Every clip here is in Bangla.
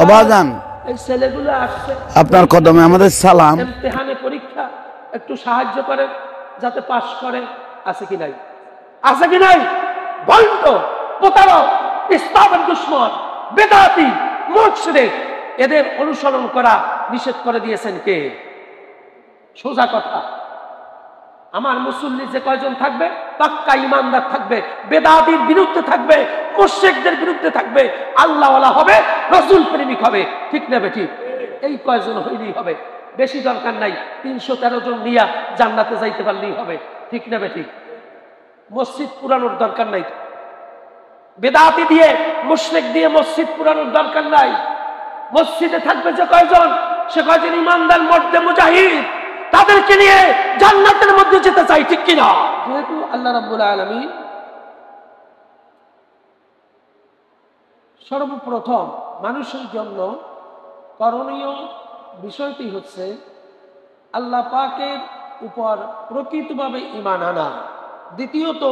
অবাজান এই ছেলেগুলো আসছে আপনার কদমে আমাদের সালাম। ইমতিহানে পরীক্ষা, একটু সাহায্য করেন যাতে পাস করে। আছে কি নাই? আছে কি নাই? ভণ্ড, প্রতারক, ইসলামের দুশমন, বেদাতি, মুশরিক, এদের অনুসরণ করা নিষেধ করে দিয়েছেন কে? সোজা কথা। আমার মুসল্লি যে কয়জন থাকবে পাক্কা ইমানদার থাকবে, বেদাতির বিরুদ্ধে থাকবে, মুশরিকদের বিরুদ্ধে থাকবে, আল্লাহওয়ালা হবে, রাসূল প্রেমিক হবে। ঠিক না বেঠিক? এই কয়জন হইলেই হবে, বেশি দরকার নাই। ৩১৩ জন নিয়া জান্নাতে যাইতে পারলেই হবে। ঠিক না বেঠিক? মসজিদ পুরানোর দরকার নাই, বেদাতি দিয়ে মুশরিক দিয়ে মসজিদ পুরানোর দরকার নাই। মসজিদে থাকবে যে কয়জন, সে কয়জন ইমানদার মর্দে মুজাহিদ, তাদেরকে নিয়ে জান্নাতের মধ্যে যেতে চাই। ঠিক কিনা? যেহেতু আল্লাহ রাব্বুল আলামিন সর্বপ্রথম মানুষের জন্য করণীয় বিষয়টি হচ্ছে আল্লাহ পাকের উপর প্রকৃতভাবে ঈমান আনা। দ্বিতীয়ত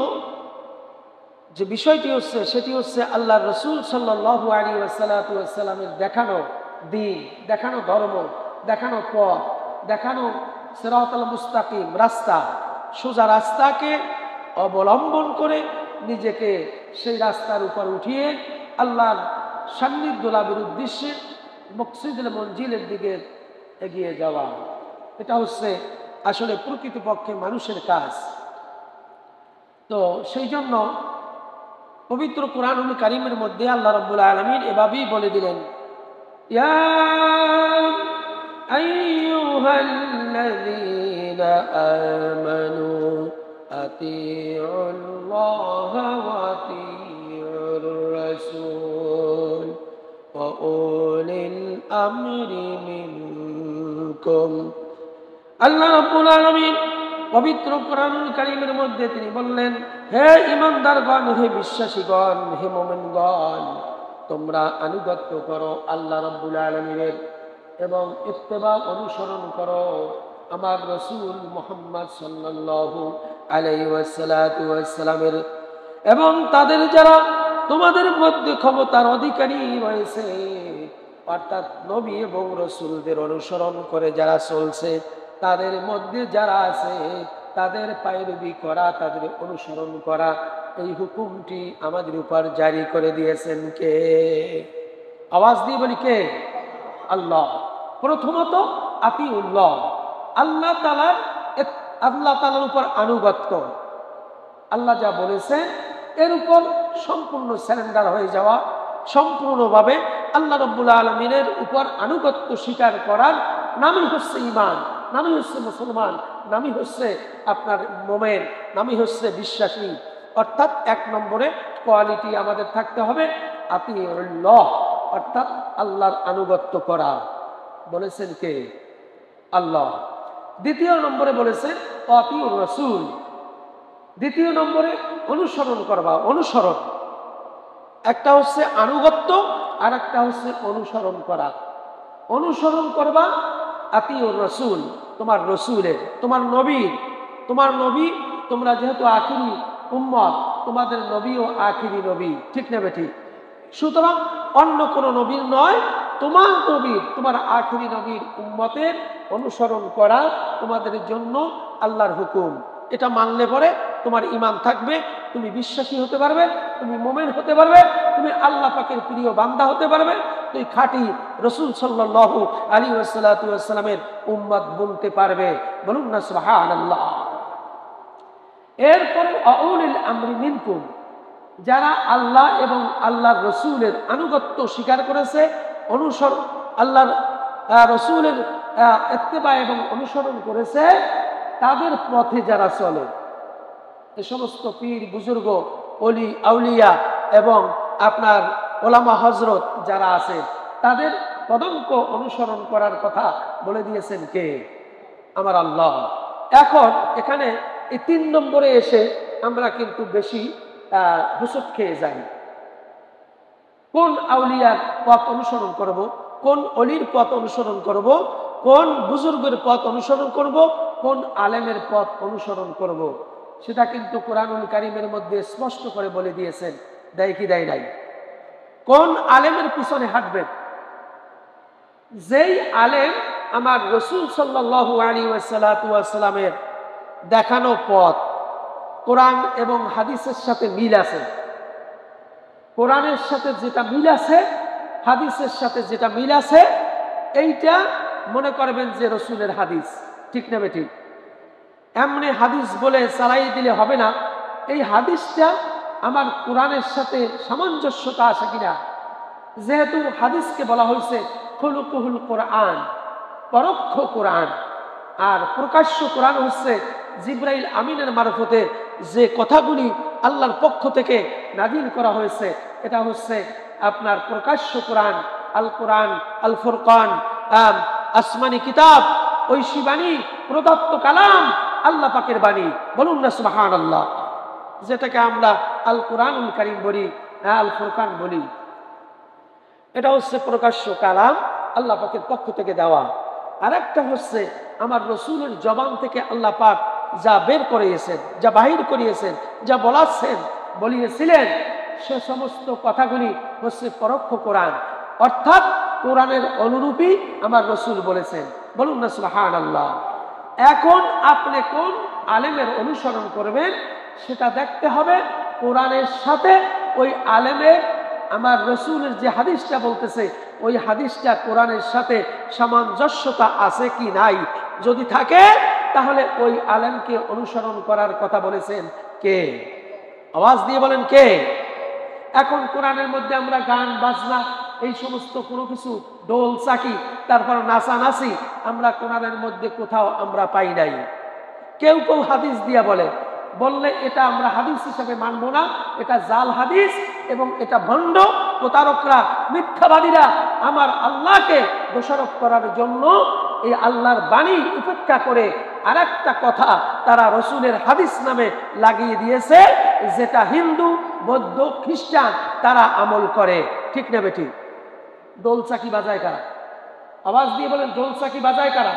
যে বিষয়টি হচ্ছে সেটি হচ্ছে আল্লাহ রসুল সাল্লাল্লাহু আলাইহি ওয়াসাল্লামের দেখানো দ্বীন, দেখানো ধর্ম, দেখানো পথ, দেখানো সিরাতাল মুস্তাকিম, রাস্তা, সোজা রাস্তাকে অবলম্বন করে নিজেকে সেই রাস্তার উপর উঠিয়ে আল্লাহর সান্নিধ্য লাভের উদ্দেশ্যে মকসিদুল মঞ্জিলের দিকে এগিয়ে যাওয়া। এটা হচ্ছে আসলে প্রকৃতপক্ষে মানুষের কাজ। তো সেই জন্য পবিত্র কোরআনুল কারীমের মধ্যে আল্লাহ রাব্বুল আলামিন এভাবেই বলে দিলেন, ইয়া আইয়ুহাল্লাযীনা আমানু আতিউল্লাহ ওয়া আতিউর রাসূল ওয়া উলিল আমরি মিনকুম। আল্লাহ রাব্বুল আলামিন পবিত্র কোরআনুল কারীমের মধ্যে তিনি বললেন, হে ঈমানদারগণ, হে বিশ্বাসীগণ, হে মুমিনগণ, তোমরা আনুগত্য করো আল্লাহ রাব্বুল আলামিনের এবং ইত্তেবা অনুসরণ করো আমার রাসূল মুহাম্মদ সাল্লাল্লাহু আলাইহি ওয়াসাল্লামের এবং তাদের যারা তোমাদের মধ্যে ক্ষমতার অধিকারী রয়েছে, অর্থাৎ নবী এবং রাসূলদের অনুসরণ করে যারা চলছে, তাদের মধ্যে যারা আছে তাদের পায়রবি করা, তাদের অনুসরণ করা, এই হুকুমটি আমাদের উপর জারি করে দিয়েছেন কে? আওয়াজ দিয়ে বলি কে? আল্লাহ। প্রথমত আতিউল্লাহ, আল্লাহ তাআলার উপর আনুগত্য, আল্লাহ যা বলেছে এর উপর সম্পূর্ণ সারেন্ডার হয়ে যাওয়া, সম্পূর্ণভাবে আল্লাহ রাব্বুল আলামিনের উপর আনুগত্য স্বীকার করার নামই হচ্ছে ঈমান, নামই হচ্ছে মুসলমান, নামই হচ্ছে আপনার মুমিন, নামই হচ্ছে বিশ্বাসী। অর্থাৎ এক নম্বরে কোয়ালিটি আমাদের থাকতে হবে আতিউল্লাহ, অর্থাৎ আল্লাহর আনুগত্য করা। বলেছেন কে? আল্লাহ। দ্বিতীয় নম্বরে বলেছেন আতিউর রাসূল, দ্বিতীয় নম্বরে অনুসরণ করবা, অনুসরণ। একটা হচ্ছে আনুগত্য আর একটা হচ্ছে অনুসরণ করা। অনুসরণ করবা আতিউর রাসূল, তোমার রসুলের, তোমার নবীর। তোমার নবী, তোমরা যেহেতু আখিরি উম্মত, তোমাদের নবীও আখিরি নবী। ঠিক না বেঠিক? সুতরাং অন্য কোন নবীর নয়, তোমার নবীর, তোমার আখিরি নবীর উম্মতের অনুসরণ করা তোমাদের জন্য আল্লাহর হুকুম। এটা মানলে পরে তোমার ঈমান থাকবে, তুমি বিশ্বাসী হতে পারবে, তুমি মুমিন হতে পারবে, তুমি আল্লাহ পাকের প্রিয় বান্দা হতে পারবে, তুই খাঁটি রাসূল সাল্লাল্লাহু আলাইহি ওয়াসাল্লামের উম্মত বলতে পারবে। বলুন না সুবহানাল্লাহ। এরপরে আউলিল আমরি মিনকুম, যারা আল্লাহ এবং আল্লাহর রাসূলের আনুগত্য স্বীকার করেছে, অনুসরণ, আল্লাহর রাসূলের ইত্তেবা এবং অনুসরণ করেছে, তাদের পথে যারা চলে, এই সমস্ত পীর বুজুর্গ, ওলি আউলিয়া এবং আপনার ওলামা হযরত যারা আছে, তাদের পদাঙ্ক অনুসরণ করার কথা বলে দিয়েছেন কে? আমার আল্লাহ। এখন এখানে এই ৩ নম্বরে এসে আমরা কিন্তু বেশি হুসুট খেয়ে যাই। কোন আউলিয়ার পথ অনুসরণ করব, কোন অলির পথ অনুসরণ করব, কোন বুজুর্গের পথ অনুসরণ করব, কোন আলেমের পথ অনুসরণ করব, সেটা কিন্তু কোরআনুল কারীমের মধ্যে স্পষ্ট করে বলে দিয়েছেন। দেয় কি দেয় নাই? কোন আলেমের পিছনে হাঁটবেন? যেই আলেম আমার রাসূল সাল্লাল্লাহু আলাইহি ওয়াসাল্লামের দেখানো পথ কোরআন এবং হাদিসের সাথে মিল আছে, কোরআনের সাথে যেটা মিল আছে, হাদিসের সাথে যেটা মিল আছে, এইটা মনে করবেন যে রাসূলের হাদিস। ঠিক না বেঠিক? এমনি হাদিস বলে চালাই দিলে হবে না। এই হাদিসটা আমার কোরআনের সাথে সামঞ্জস্যতা আছে কিনা। যেহেতু হাদিসকে বলা হয়েছে খুলুকুহুল কোরআন, পরোক্ষ কোরআন, আর প্রকাশ্য কোরআন হচ্ছে জিবরাইল আমিনের মারফতে যে কথাগুলি আল্লাহর পক্ষ থেকে নাজিল করা হয়েছে, এটা হচ্ছে আপনার প্রকাশ্য কোরআন, আল কোরআন, আল ফুরকান, আসমানি কিতাব, ঐশী বাণী, প্রদত্ত কালাম, আল্লাহ পাকের বাণী। বলুন না সুবহানাল্লাহ। যেটাকে আমরা আল কোরআনুল কারীম বলি, আল ফুরকান বলি, এটা হচ্ছে প্রকাশ্য কালাম, আল্লাহ পাকের পক্ষ থেকে দেওয়া। আর একটা হচ্ছে আমার রাসূলের জবান থেকে আল্লাহ পাক যা বের করিয়েছেন, যা বাহির করিয়েছেন, যা বলিয়েছিলেন, সে সমস্ত কথাগুলি হচ্ছে পরোক্ষ কোরআন, অর্থাৎ কোরআনের অনুরূপী আমার রাসূল বলেছেন। বলুন না সুবহানাল্লাহ। এখন আপনি কোন আলেমের অনুসরণ করবেন সেটা দেখতে হবে কোরআনের সাথে ওই আলেমের, আমার রাসূলের যে হাদিসটা বলতেছে ওই হাদিসটা কোরআনের সাথে সামঞ্জস্যতা আছে কি নাই। যদি থাকে তাহলে ওই আলেমকে অনুসরণ করার কথা বলেছেন কে? আওয়াজ দিয়ে বলেন কে? এখন কোরআনের মধ্যে আমরা গান বাজনা এই সমস্ত কোনো কিছু, ডোল চাকি, তারপর নাচানাচি, আমরা কোরআনের মধ্যে কোথাও আমরা পাই নাই। কেউ কেউ হাদিস দিয়া বললে এটা আমরা হাদিস হিসাবে মানবো না, এটা জাল হাদিস এবং এটা ভণ্ড প্রতারকরা, মিথ্যাবাদীরা আমার আল্লাহকে দোষারোপ করার জন্য এই আল্লাহর বাণী উপেক্ষা করে আরেকটা কথা তারা রাসূলের হাদিস নামে লাগিয়ে দিয়েছে, যেটা হিন্দু, বৌদ্ধ, খ্রিস্টান তারা আমল করে। ঠিক না বেটি? ডোল চাকি বাজায় কারা? আওয়াজ দিয়ে বলেন, ডোল চাকি বাজায় কারা?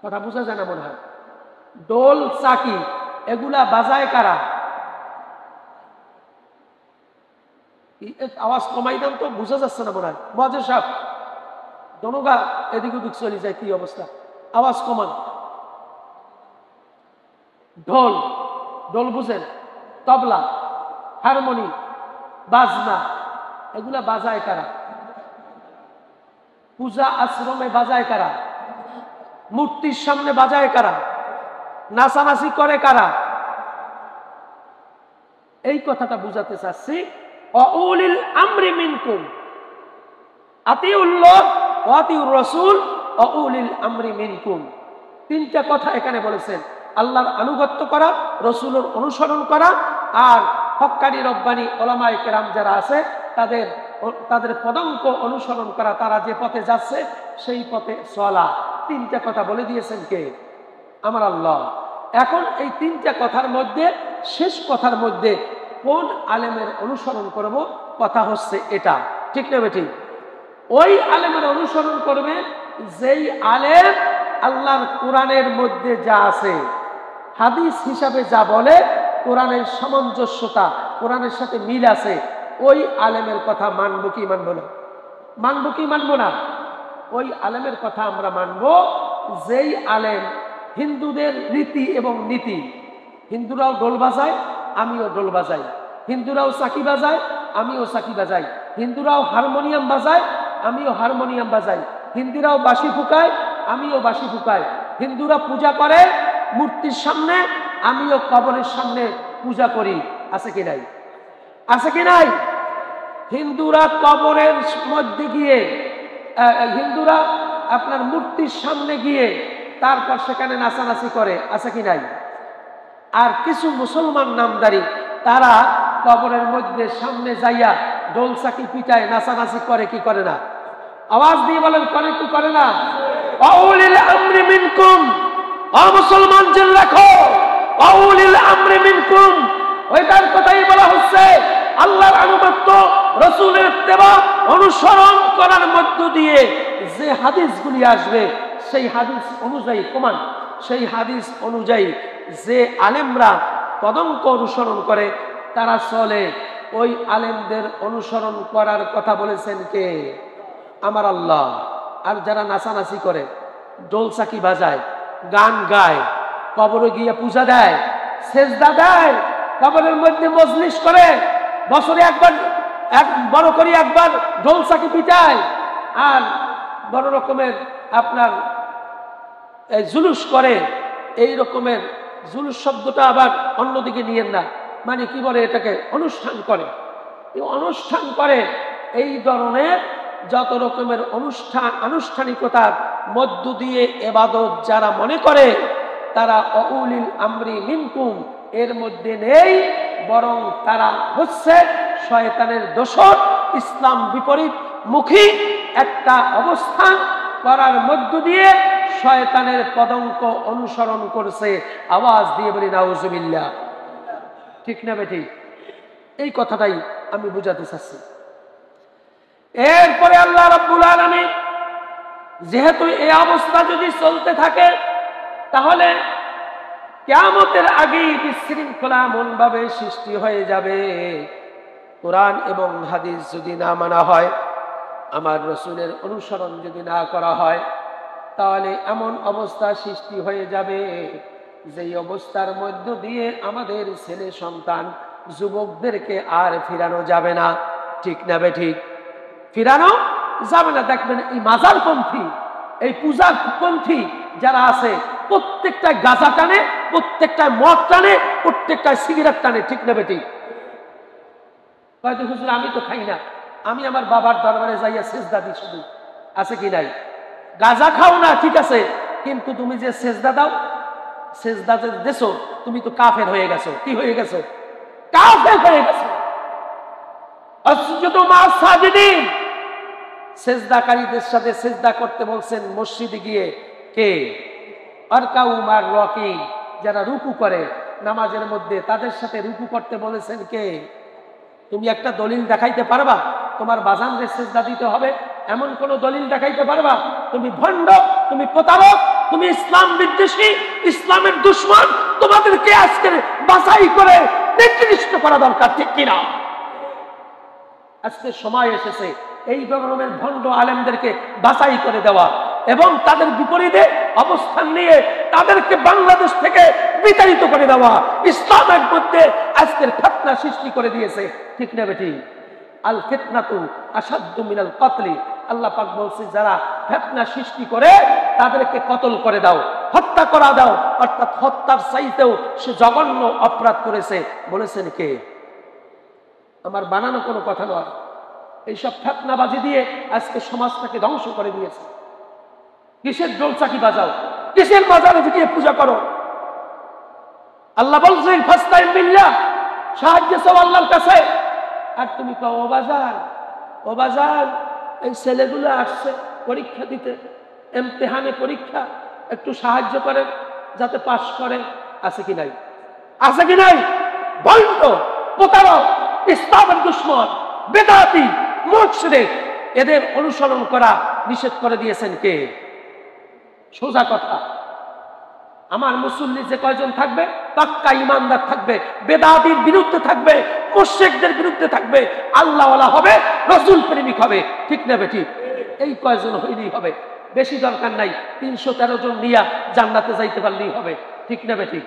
কথা বোঝা যায় না মনে হয়। ডোল চাকি এগুলা বাজায় কারা? আওয়াজ কমাই দেন তো, বোঝা যাচ্ছে না মনে হয়। মজা সাহেব দনগা এদিক ওদিক চলে যায়, কি অবস্থা? আওয়াজ কমান। ঢোল, ঢোল বুঝেন? তবলা, হারমোনি, বাজনা, এগুলা বাজায় কারা? পূজা আশ্রমে বাজায় কারা? মূর্তির সামনে বাজায় কারা? নাচানাচি করে কারা? এই কথাটা বুঝাতে চাচ্ছি। অউলিল আমরি মিনকুম, আতিউল্লাহ ওয়া আতিউর রাসূল অউলিল আমরি মিনকুম। তিনটা কথা এখানে বলেছেন। আল্লাহর আনুগত্য করা, রাসূলের অনুসরণ করা, আর হক্কানি রব্বানি ওলামায়ে কেরাম যারা আছে তাদের পদাঙ্ক অনুসরণ করা, তারা যে পথে যাচ্ছে সেই পথে চলা। তিনটা কথা বলে দিয়েছেন কে? আমার আল্লাহ। এখন এই তিনটা কথার মধ্যে শেষ কথার মধ্যে কোন আলেমের অনুসরণ করব, কথা হচ্ছে এটা। ঠিক না বেঠিক? ওই আলেমের অনুসরণ করবে যেই আলেম আল্লাহর কোরআনের মধ্যে যা আছে, হাদিস হিসাবে যা বলে, কোরআনের সামঞ্জস্যতা, কোরআনের সাথে মিল আছে, ওই আলেমের কথা মানবো কি মানবো না? মানবো কি মানবো না? ওই আলেমের কথা আমরা মানবো যেই আলেম হিন্দুদের রীতি এবং নীতি, হিন্দুরাও ঢোল বাজায় আমিও ঢোল বাজাই, হিন্দুরাও চাকি বাজায় আমিও চাকি বাজাই, হিন্দুরাও হারমোনিয়াম বাজায় আমিও হারমোনিয়াম বাজাই, হিন্দুরাও বাঁশি ফুকায় আমিও বাঁশি ফুকাই, হিন্দুরা পূজা করে মূর্তির সামনে আমিও কবরের সামনে পূজা করি। আছে কি নাই? আছে কি নাই? হিন্দুরা কবরের মধ্যে গিয়ে, হিন্দুরা আপনার মূর্তির সামনে গিয়ে তারপর সেখানে নাচানাচি করে। আছে কি নাই? আর কিছু মুসলমান নামদারি তারা কবরের মধ্যে সামনে যাইয়া ডোল চাকি পিটায়, নাচানাচি করে কি করে না? আওয়াজ দিয়ে বলেন, করে কি করে না? আউলিল আমরি মিনকুম, ও মুসলমান জেনে রাখো, আউলিল আমরি মিনকুম, ওইটার কথাই বলা হচ্ছে। আল্লাহর আনুগত্য, রাসূলের ইত্তেবা, অনুসরণ করার মধ্য দিয়ে যে হাদিসগুলি আসবে সেই হাদিস অনুযায়ী, কমান, সেই হাদিস অনুযায়ী যে আলেমরা পদঙ্ক অনুসরণ করে তারা চলে, ওই আলেমদের অনুসরণ করার কথা বলেছেন কে? আমার আল্লাহ। আর যারা নাচানাচি করে, ডোলচাকি বাজায়, গান গায়, কবরে গিয়ে পূজা দেয়, সেজদা দেয়, কবরের মধ্যে মজলিস করে, বছরে একবার বড় করে একবার ডোলচাকি পিটায়, আর বড় রকমের আপনার জুলুস করে। এই রকমের জুলুস শব্দটা আবার অন্যদিকে নিয়েন না, মানে কি বলে এটাকে, অনুষ্ঠান করে। অনুষ্ঠান করে এই ধরনের যত রকমের আনুষ্ঠানিকতার মধ্য দিয়ে ইবাদত যারা মনে করে, তারা উলিল আমরি মিনকুম এর মধ্যে নেই, বরং তারা হচ্ছে শয়তানের দোসর। ইসলাম বিপরীত মুখী একটা অবস্থান করার মধ্য দিয়ে শয়তানের পদঙ্ক অনুসরণ করছে। আওয়াজ দিয়ে বলি নাউজুবিল্লাহ। ঠিক না বেঠিক? এই কথাটাই আমি বুঝাতে চাচ্ছি। এরপরে আল্লাহ রাব্বুল আলামিন যেহেতু এই অবস্থা যদি চলতে থাকে, তাহলে কিয়ামতের আগেই বিশৃঙ্খলা এমনভাবে সৃষ্টি হয়ে যাবে, কোরআন এবং হাদিস যদি না মানা হয়, আমার রাসূলের অনুসরণ যদি না করা হয়, তাহলে এমন অবস্থা সৃষ্টি হয়ে যাবে যেই অবস্থার মধ্য দিয়ে আমাদের ছেলে সন্তান যুবকদেরকে আর ফিরানো যাবে না। ঠিক না বেঠিক? ফিরানো যাবে না। দেখবেন এই মাজারপন্থী, এই পূজাপন্থী যারা আছে, প্রত্যেকটা গাঁজা টানে, প্রত্যেকটা মদ টানে, প্রত্যেকটা সিগারেট টানে। ঠিক না বেঠিক? হয়তো হুজুর আমি তো খাই না, আমি আমার বাবার দরবারে যাইয়া সেজদা দিই শুধু। আছে কি নাই? গাঁজা খাও না ঠিক আছে, কিন্তু তুমি যে সেজদা দাও, সেজদা যে দেছো, তুমি তো কাফের হয়ে গেছো। কি হয়ে গেছো? কাফের হয়ে গেছো। আসজুদু মা সাজিদিন, সেজদাকারীদের সাথে সেজদা করতে বলছেন মসজিদে গিয়ে কে? আরকাউ মার রাকিন, যারা রুকু করে নামাজের মধ্যে, তাদের সাথে রুকু করতে বলেছেন কে? তুমি একটা দলিল দেখাইতে পারবা তোমার বাজানদের সেজদা দিতে হবে? এমন কোন দলিল দেখাইতে পারবা? তুমি ভণ্ড, তুমি প্রতারক, তুমি ইসলাম বিদ্বেষী, ইসলামের দুশমন। তোমাদেরকে আজকে বাছাই করে নির্দিষ্ট করা দরকার। ঠিক কিনা? আজকে সময় এসেছে এই ধরনের ভণ্ড আলেমদেরকে বাছাই করে দেওয়া এবং তাদের বিপরীতে অবস্থান নিয়ে তাদেরকে বাংলাদেশ থেকে বিতাড়িত করে দেওয়া। ইসলামের মধ্যে আজকের ফিতনা সৃষ্টি করে দিয়েছে। ঠিক না বেটি? আল ফিতনাতু আসাদ্দু মিনাল কতলি, আল্লাহ পাক বলছে যারা ফিতনা সৃষ্টি করে তাদেরকে কতল করে দাও, হত্যা করা দাও। অর্থাৎ হত্যার চাইতেও সে জঘন্য অপরাধ করেছে। বলেছেন কে? আমার বানানো কোনো কথা নয়। এইসব ফিতনাবাজি দিয়ে আজকে সমাজটাকে ধ্বংস করে দিয়েছে। কিসের ডোলচাকি বাজাও, কিসের বাজারে গিয়ে পূজা করো? আল্লাহ বলছেন ফাস্তাইন বিল্লাহ, সাহায্য চাও আল্লাহর কাছে। আর তুমি কও ও বাজার, ও বাজার, এই ছেলেগুলো আসছে পরীক্ষা দিতে, ইমতিহানে পরীক্ষা, একটু সাহায্য করেন যাতে পাস করে। আছে কি নাই? আছে কি নাই? ভণ্ড, প্রতারক, ইসলামের দুশমন, বেদাতি, মুশরিক, এদের অনুসরণ করা নিষেধ করে দিয়েছেন কে? সোজা কথা। আমার মুসল্লি যে কয়জন থাকবে, পাক্কা ইমানদার থাকবে, বেদাতির বিরুদ্ধে থাকবে, মুশরিকদের বিরুদ্ধে থাকবে, আল্লাহওয়ালা হবে, রাসূল প্রেমিক হবে। ঠিক না বেটি? এই কয়জন হইলেই হবে, বেশি দরকার নাই। 313 জন নিয়া জান্নাতে যাইতে পারলেই হবে। ঠিক না বেটি?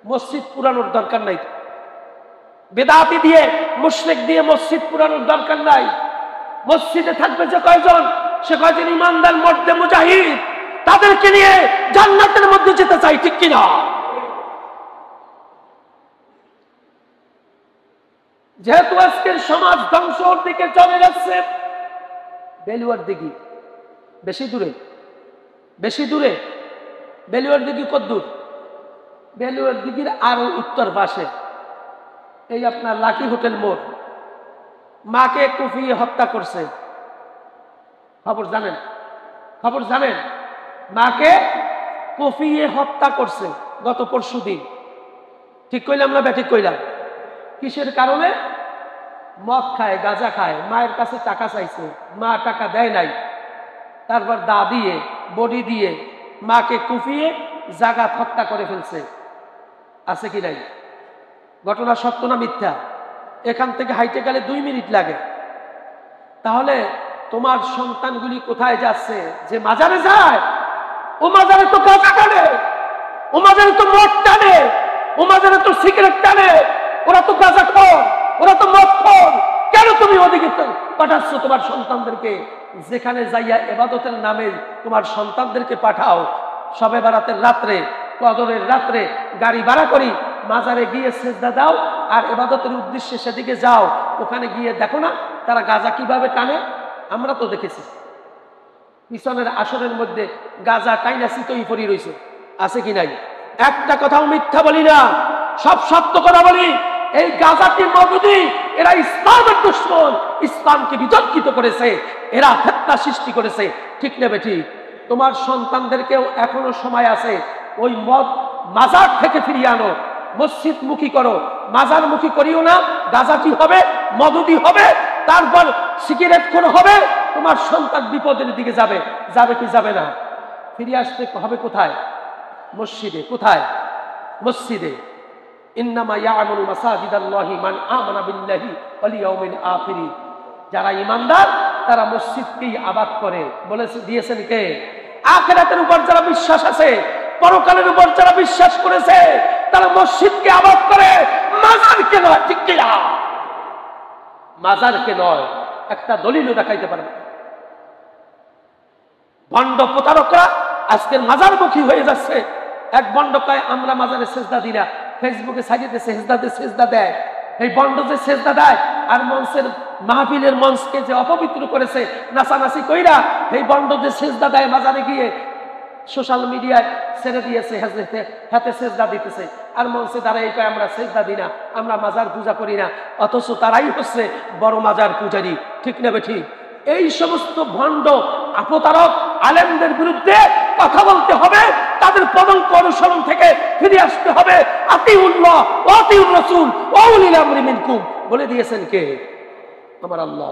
মসজিদ পুরানোর দরকার নাই। বেদাতি দিয়ে, মুশরিক দিয়ে মসজিদ পুরানোর দরকার নাই। মসজিদে থাকবে যে কয়জন, সে কয়জন ইমানদার মর্দে মুজাহিদ, তাদেরকে নিয়ে জান্নাতের মধ্যে যেতে চাই। ঠিক কিনা? যেহেতু আজকের সমাজ ধ্বংসের দিকে চলে যাচ্ছে, বেলুয়ার দিঘি বেশি দূরে, বেশি দূরে। বেলুয়ার দিঘি কত দূর? বেলুয়ার দিঘির আরো উত্তর পাশে এই আপনার লাকি হোটেল মোড়, মাকে কুপিয়ে হত্যা করছে। খবর জানেন? খবর জানেন? মাকে কুপিয়ে হত্যা করছে গত পরশুদিন। ঠিক কইলাম না ব্যাঠিক কইলাম? কিসের কারণে? মদ খায়, গাঁজা খায়, মায়ের কাছে টাকা চাইছে, মা টাকা দেয় নাই, তারপর দা দিয়ে, বডি দিয়ে মাকে কুপিয়ে জাগাত হত্যা করে ফেলছে। আছে কি নাই? ঘটনা সত্য না মিথ্যা? এখান থেকে হাইটে গেলে 2 মিনিট লাগে। তাহলে তোমার সন্তানগুলি কোথায় যাচ্ছে? যে মাজারে যায়, ও মাজারে তো গাঁজা টানে, ও মাজারে তো মদ টানে, ও মাজারে তো সিগারেট টানে, ওরা তো গাঁজা খোর, ওরা তো মদ খোর। কেন তুমি ওদিকে পাঠাচ্ছ তোমার সন্তানদেরকে? যেখানে যাইয়া ইবাদতের নামে তোমার সন্তানদেরকে পাঠাও, শবে বারাতের রাত্রে, কদরের রাত্রে গাড়ি ভাড়া করি, মাজারে গিয়ে সেজদা দাও আর ইবাদতের উদ্দেশ্যে সেদিকে যাও। ওখানে গিয়ে দেখো না তারা গাঁজা কিভাবে টানে? আমরা তো দেখেছি পিছনের আসরের মধ্যে গাঁজা টাইনা চিতই পড়ি রইছে, আছে কি নাই? একটা কথাও মিথ্যা বলি না, সব সত্য কথা বলি। এই গাঁজাটি মওদুদি, এরা ইসলামের দুশমন, ইসলামকে বিতর্কিত করেছে, এরা ফিতনা সৃষ্টি করেছে। ঠিক না বেঠিক? তোমার সন্তানদেরকেও এখনো সময় আছে, ওই মদ মাজার থেকে ফিরিয়ে আনো, মসজিদ মুখী করো, মাজার মুখী করিও না। গাঁজাটি হবে, মদুদি হবে, তারপর সিগারেট খোর হবে, তোমার সন্তান বিপদের দিকে যাবে। যাবে কি যাবে না? ফিরে আসতে হবে কোথায়? মসজিদে। কোথায়? মসজিদে। ইন্নামা ইয়ামুরু মাসাজিদাল্লাহি মান আমানা বিল্লাহি ওয়াল ইয়াউমিল আখির। যারা ঈমানদার তারা মসজিদকেই আবাদ করে। বলেছে দিয়েছেন কে? আখিরাতের উপর যারা বিশ্বাস আছে, পরকালের উপর যারা বিশ্বাস করেছে, তারা মসজিদকে আবাদ করে, মাজারকে নয়। ঠিক কি না? মাজারকে নয়। একটা দলিলও দেখাইতে পারবে। ভণ্ড প্রতারকরা আজকের মাজারমুখী হয়ে যাচ্ছে। এক ভণ্ড কয় আমরা মাজারে সেজদা দিই না, ফেসবুকে সাজিয়ে সেজদা দেয়। এই ভণ্ড যে সেজদা দেয় আর মঞ্চের মাহফিলের মঞ্চকে যে অপবিত্র করেছে নাচানাচি কইরা, এই ভণ্ড যে সেজদা দেয় মাজারে গিয়ে সোশ্যাল মিডিয়ায় ছেড়ে দিয়েছে, হাতে সেজদা দিতেছে আর মঞ্চে দাঁড়াই কয় আমরা সেজদা দিই না, আমরা মাজার পূজা করি না। অথচ তারাই হচ্ছে বড় মাজার পূজারী। ঠিক না বেঠিক? এই সমস্ত ভণ্ড প্রতারক আলেমদের বিরুদ্ধে কথা বলতে হবে, তাদের পদঙ্ক অনুসরণ থেকে ফিরে আসতে হবে। আতিউল্লাহ ওয়া আতিউর রাসূল ওয়া উলিল আমরি মিনকুম বলে দিয়েছেন কে? আমার আল্লাহ।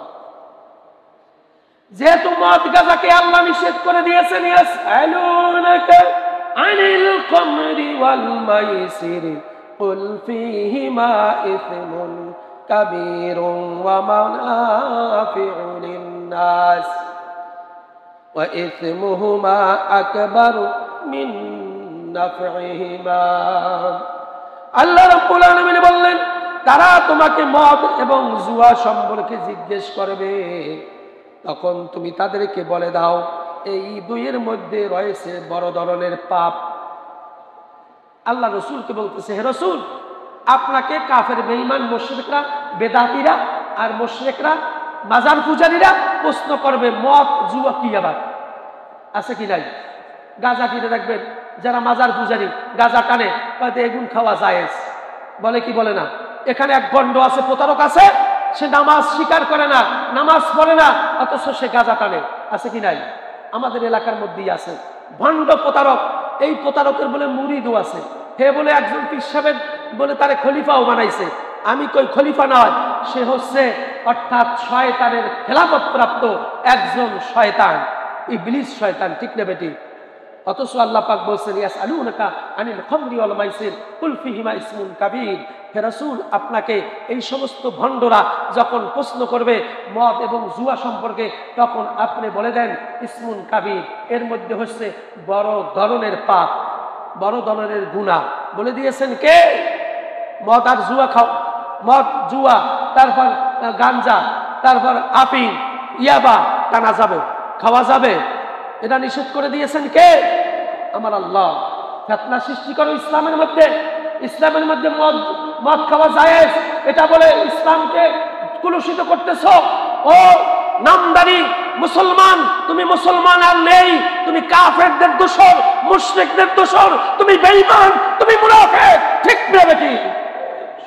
যেহেতু মদ গাঁজাকে আল্লাহ নিষেধ করে দিয়েছেন, ইয়াসআলুনাকা আনিল খামরি ওয়াল মাইসিরি কুল ফীহিমা ইসমুন কাবীরুন ওয়া মানাফিউ লিন-নাস ওয়া ইসমুহুমা আকবারু মিন নাফইহিমা। আল্লাহ রাব্বুল আলামিন বললেন, তারা তোমাকে মদ এবং জুয়া সম্পর্কে জিজ্ঞেস করবে, তখন তুমি তাদেরকে বলে দাও এই দুইয়ের মধ্যে রয়েছে বড় ধরনের পাপ। আল্লাহ রসুলকে বলতেছে, হে রসুল, আপনাকে কাফের বেঈমান মুশরিকরা, বেদাতীরা আর মুশরিকরা, মাজার পূজারীরা প্রশ্ন করবে মদ জুয়া কি আবার আছে কি নাই। গাঁজা কিনে রাখবেন, যারা মাজার পূজারী গাঁজা টানে হয়তো এগুন খাওয়া জায়েজ, বলে কি বলে না? এখানে এক ভণ্ড আছে, প্রতারক আছে, সে নামাজ স্বীকার করে না, নামাজ পড়ে না, অথচ সে গাঁজা টানে। আছে কি নাই? আমাদের এলাকার মধ্যেই আছে ভণ্ড প্রতারক। এই প্রতারকের বলে মুরিদও আছে। হে বলে একজন পীর সাহেব বলে তারে খলিফাও বানাইছে। আমি কই খলিফা নয়, সে হচ্ছে অর্থাৎ শয়তানের খেলাফত প্রাপ্ত একজন শয়তান, ইবলিস শয়তান। ঠিক না বেটি? অথচ আল্লাহ পাক বলছেন, ইয়াসআলুনাকা আনিল খামরি ওয়াল মাইসির কুল ফীহিমা ইসমুন কাবীর। হে রাসূল, আপনাকে এই সমস্ত ভণ্ডরা যখন প্রশ্ন করবে মদ এবং জুয়া সম্পর্কে, তখন আপনি বলে দেন ইসমুন কাবীর, এর মধ্যে হচ্ছে বড় ধরনের পাপ, বড় ধরনের গুনাহ। বলে দিয়েছেন কে? মদ আর জুয়া খাও, মদ জুয়া, তারপর গাঞ্জা, তারপর আফিম, ইয়াবা টানা যাবে, খাওয়া যাবে, এটা নিষেধ করে দিয়েছেন কে? আমার আল্লাহ। ফিতনা সৃষ্টি করো ইসলামের মধ্যে। ইসলামের মধ্যে মদ খাওয়া জায়েজ, এটা বলে ইসলামকে কলুষিত করতেছ। ও নামদারি মুসলমান, তুমি মুসলমান আর নেই, তুমি কাফেরদের দোসর, মুশরিকদের দোসর, তুমি বেঈমান, তুমি মুনাফিক। ঠিক না বেটি?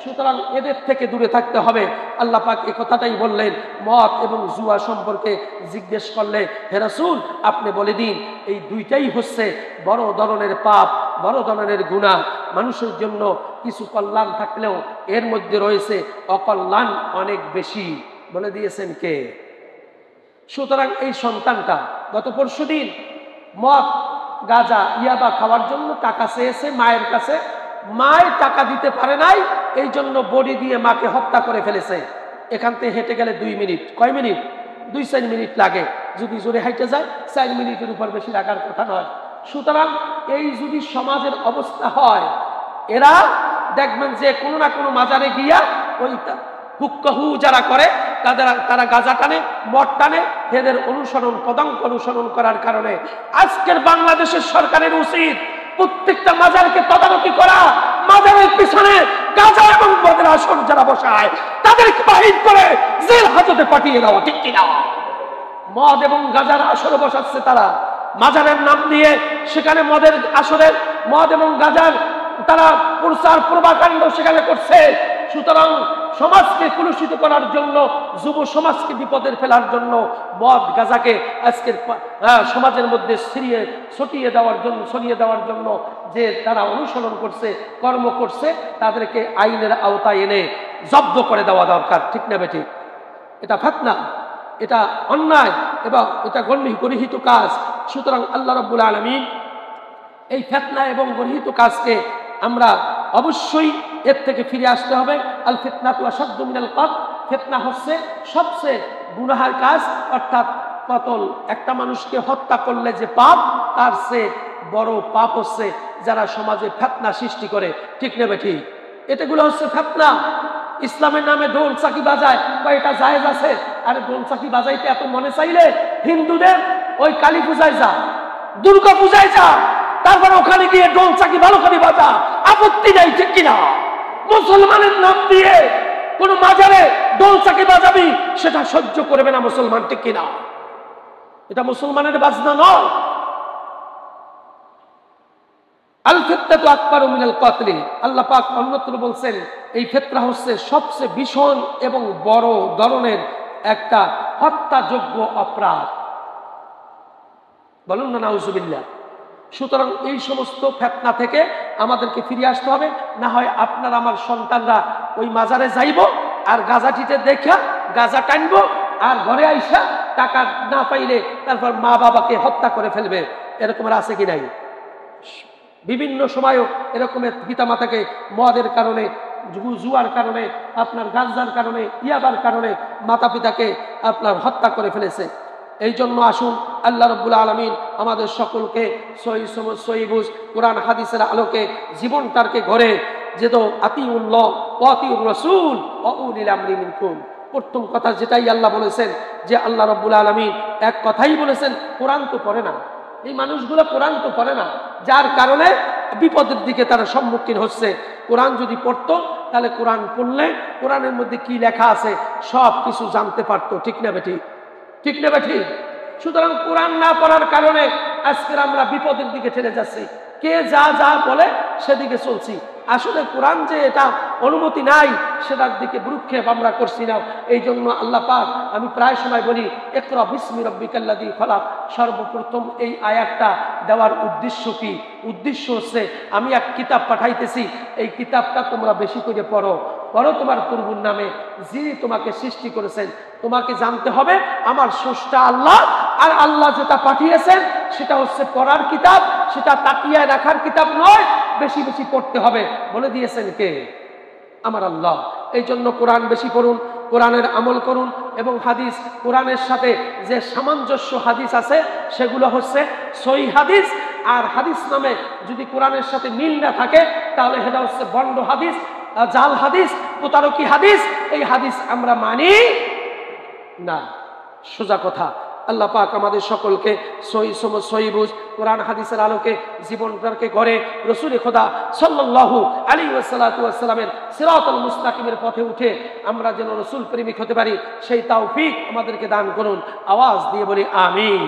সুতরাং এদের থেকে দূরে থাকতে হবে। আল্লাহ পাক এই কথাটাই বললেন। মদ এবং জুয়া সম্পর্কে জিজ্ঞেস করলে, হে রাসূল, আপনি বলে দিন এই দুইটাই হচ্ছে বড় ধরনের পাপ, বড় ধরনের গুনাহ। মানুষের জন্য কিছু কল্যাণ থাকলেও এর মধ্যে রয়েছে অকল্যাণ অনেক বেশি। বলে দিয়েছেন কে? সুতরাং এই সন্তানটা গত পরশুদিন মদ গাঁজা ইয়াবা খাওয়ার জন্য টাকা চেয়েছে মায়ের কাছে, মায়ের টাকা দিতে পারে নাই, এই জন্য বডি দিয়ে মাকে হত্যা করে ফেলেছে। এখান থেকে হেঁটে গেলে 2 মিনিট, কয় মিনিট? 2-4 মিনিট লাগে। যদি জোরে হাইটে যায় 4 মিনিটের উপর বেশি লাগার কথা নয়। সুতরাং এই যদি সমাজের অবস্থা হয়, এরা দেখবেন যে কোনো না কোনো মাজারে গিয়া ওই হুক্কাহু যারা করে তারা গাঁজা টানে, মদ টানে, এদের অনুসরণ পদাঙ্ক অনুসরণ করার কারণে আজকের বাংলাদেশের সরকারের উচিত প্রত্যেকটা মাজারকে তদারকি করা, মাজারের পিছনে গাঁজা এবং মদের আসর যারা বসায় তাদেরকে বাহির করে জেল হাজতে পাঠিয়ে দেওয়া, ঠিক কিনা? মদ এবং গাঁজার আসর বসাচ্ছে তারা মাজারের নাম দিয়ে, সেখানে মদের আসরের মদ এবং গাঁজার তারা প্রচার প্রভাকাণ্ড সেখানে করছে। সুতরাং সমাজকে কলুষিত করার জন্য, যুব সমাজকে বিপদের ফেলার জন্য মদ গাঁজাকে আজকের সমাজের মধ্যে ছড়িয়ে দেওয়ার জন্য যে তারা অনুসরণ করছে, কর্ম করছে, তাদেরকে আইনের আওতায় এনে জব্দ করে দেওয়া দরকার, ঠিক না বেঠিক? এটা ফিতনা, এটা অন্যায় এবং এটা গর্হিত কাজ। সুতরাং আল্লাহ রাব্বুল আলামিন এই ফিতনা এবং গর্হিত কাজকে আমরা অবশ্যই এর থেকে ফিরে আসতে হবে। আল ফিতনাতু আশাদ্দু মিনাল কতল, ফিতনা হচ্ছে সবচেয়ে গুনাহের কাজ, অর্থাৎ কতল। একটা মানুষকে হত্যা করলে যে পাপ, তার চেয়ে বড় পাপ হচ্ছে যারা সমাজে ফিতনা সৃষ্টি করে, ঠিক নেবে ঠিক? এটাগুলো হচ্ছে ফিতনা। ইসলামের নামে ঢোল চাকি বাজায়, বা এটা জায়েজ আছে? আরে ঢোল চাকি বাজাইতে এত মনে চাইলে হিন্দুদের ওই কালী পূজায় যা, দুর্গা পূজায় যা, তারপর ওখানে গিয়ে ঢোল চাকি ভালো করে বাজা, আপত্তি নাই, ঠিক কিনা? মুসলমানের নাম দিয়ে কোন মাজারে ঢোল চাকি বাজাবি, সেটা সহ্য করবে না মুসলমান, ঠিক কিনা? এটা মুসলমানের বাজনা নয়। আল ফিতনাতু আকবারু মিনাল কতল, আল্লাহ পাক অন্যত্র বলছেন এই ফিতনা হচ্ছে সবচেয়ে ভীষণ এবং বড় ধরনের একটা হত্যাযোগ্য অপরাধ। বলুন না নাউজুবিল্লাহ। সুতরাং এই সমস্ত ফিতনা থেকে আমাদেরকে ফিরে আসতে হবে, না হয় আপনার আমার সন্তানরা ওই মাজারে যাইব আর গাঁজাটিতে দেখা গাঁজা টানবো, আর ঘরে আইসা টাকা না পাইলে তারপর মা বাবাকে হত্যা করে ফেলবে। এরকমের আছে কি নাই? বিভিন্ন সময়ও এরকমের পিতামাতাকে মদের কারণে, জুয়ার কারণে, আপনার গাঁজার কারণে, ইয়াবার কারণে মাতা পিতাকে আপনার হত্যা করে ফেলেছে। এই জন্য আসুন আল্লাহ রাব্বুল আলামিন আমাদের সকলকে সহিহ বুঝ কোরআন হাদিসের আলোকে জীবনটাকে গড়ে যেত আতিউল্লাহ ওয়া আতিউর রাসূল ওয়া উলিল আমরি মিনকুম। প্রথম কথা যেটাই আল্লাহ বলেছেন যে আল্লাহ রাব্বুল আলামিন এক কথাই বলেছেন, কোরআন তো পড়ে না। এই মানুষগুলো কোরআন তো পড়ে না, যার কারণে বিপদের দিকে তারা সম্মুখীন হচ্ছে। কোরআন যদি পড়তো তাহলে কোরআন পড়লে কোরআনের মধ্যে কি লেখা আছে সব কিছু জানতে পারতো, ঠিক না বেঠিক? ঠিক না বেঠিক? সুতরাং কোরআন না পড়ার কারণে আজকের আমরা বিপদের দিকে ঠেলে যাচ্ছি। কে যা যা বলে সেদিকে চলছি। আসলে কোরআন যে এটা অনুমতি নাই সেটার দিকে ভ্রুক্ষেপ আমরা করছি না। এই জন্য আল্লাহ পাক, আমি প্রায় সময় বলি ইকরা বিসমি রাব্বিকাল্লাযী খলাক, সর্বপ্রথম এই আয়াতটা দেওয়ার উদ্দেশ্য কি? উদ্দেশ্য হচ্ছে আমি এক কিতাব পাঠাইতেছি, এই কিতাবটা তোমরা বেশি করে পড়ো, তোমার প্রভুর নামে, যিনি তোমাকে সৃষ্টি করেছেন। তোমাকে জানতে হবে আমার স্রষ্টা আল্লাহ, আর আল্লাহ যেটা পাঠিয়েছেন সেটা হচ্ছে পড়ার কিতাব, সেটা তাকিয়ায় রাখার কিতাব নয়। বেশি বেশি পড়তে হবে বলে দিয়েছেন কে? আমার আল্লাহ। এই জন্য কোরআন বেশি পড়ুন, কোরআনের আমল করুন, এবং হাদিস, কোরআনের সাথে যে সামঞ্জস্য হাদিস আছে সেগুলো হচ্ছে সহিহ হাদিস। আর হাদিস নামে যদি কোরআনের সাথে মিল না থাকে তাহলে সেটা হচ্ছে বন্ড হাদিস, জাল হাদিস, প্রতারকি হাদিস। এই হাদিস আমরা মানি না, সোজা কথা। আল্লাহ পাক আমাদের সকলকে সহিহ বুঝ কোরআন হাদিসের আলোকে জীবনটাকে গড়ে রাসূল খোদা সাল্লাল্লাহু আলাইহি ওয়াসাল্লামের সিরাতুল মুস্তাকিমের পথে উঠে আমরা যেন রাসূল প্রেমিক হতে পারি, সেই তৌফিক আমাদেরকে দান করুন। আওয়াজ দিয়ে বলি আমিন।